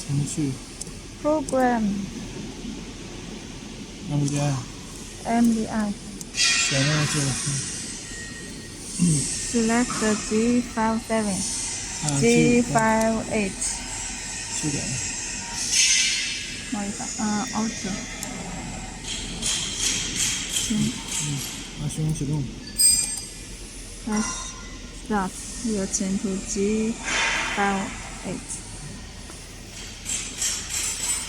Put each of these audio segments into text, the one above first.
程序 program MDI MDI 选用就是 select the G57 G58 修改不好意思，Auto 使用启动 press start will change to G58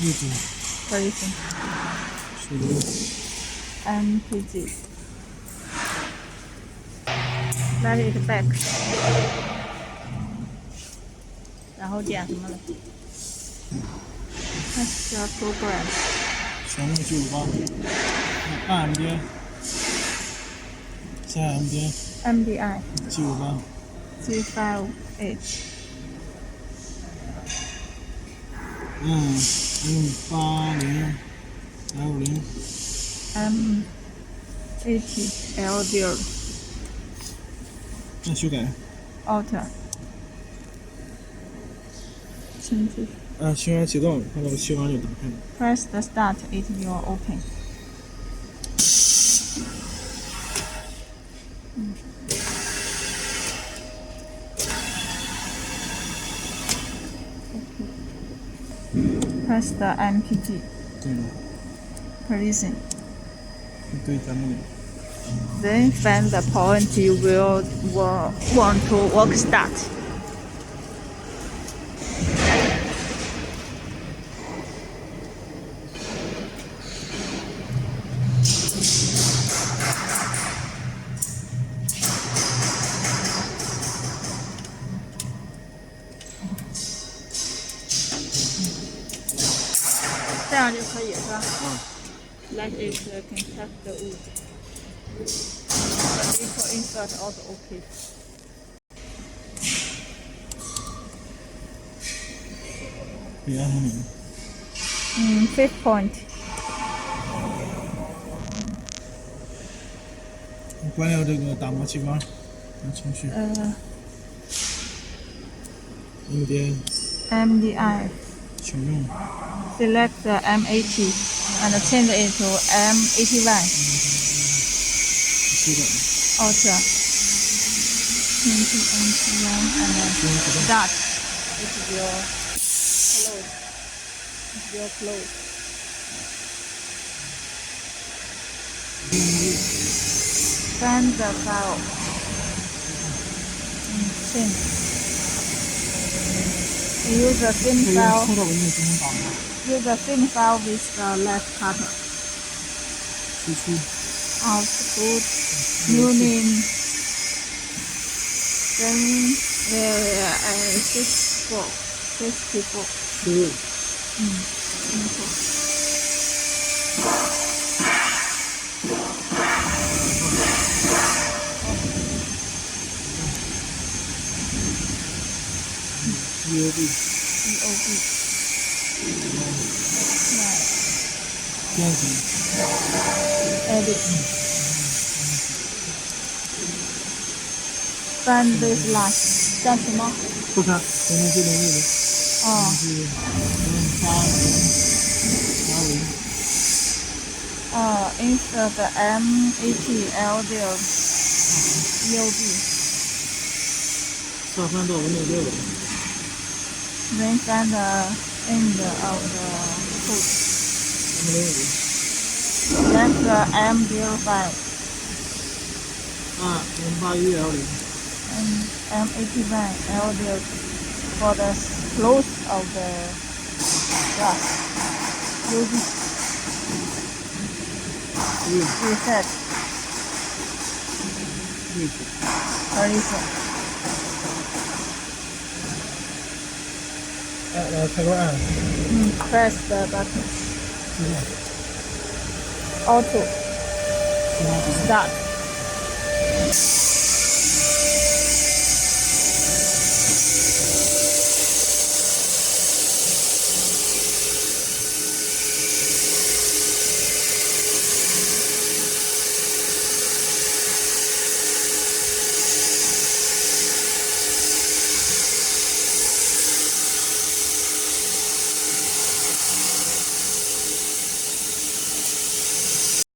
日子 pilishing 水流 MPG let it back 然后点什么了 press the program 选用958按 MDI 下 MDI MDI G58 G58 用80 L50 M80 L0 那修改 Auto 程序循环启动，它那个循环就打开了。 Press the start, it will open. Press the MPG. 对了， Pilishing. 对咱们的。 Then find the point you will want to work start. This就可以是吧？Let it contact the wood. The little insert also okay. 你按上哪个？ Fifth point. 关掉这个打磨器官程序。MDI. 选用 Select the M80 and change it to M81. 修改 Auto. Change to M81 and then start. It will close. It will close. Find the file. Change. Use the same 可以用 file. 抽到文件进行打磨。 Use the same file with the left cutter. 输出 Output new name. Then 64. 输入 info. EOB EOB. 编辑 Edit. Find this last. 叫什么？不看，前面这个日子是insert the M80 L0 EOB. 下翻到文件列表 Then find the end of the code. Select the M05 按 M81L0 and M81 L0 for the close of the glass. UV. Reset. 位置 Pilishing. 来开关按 Press the button. Auto. Start.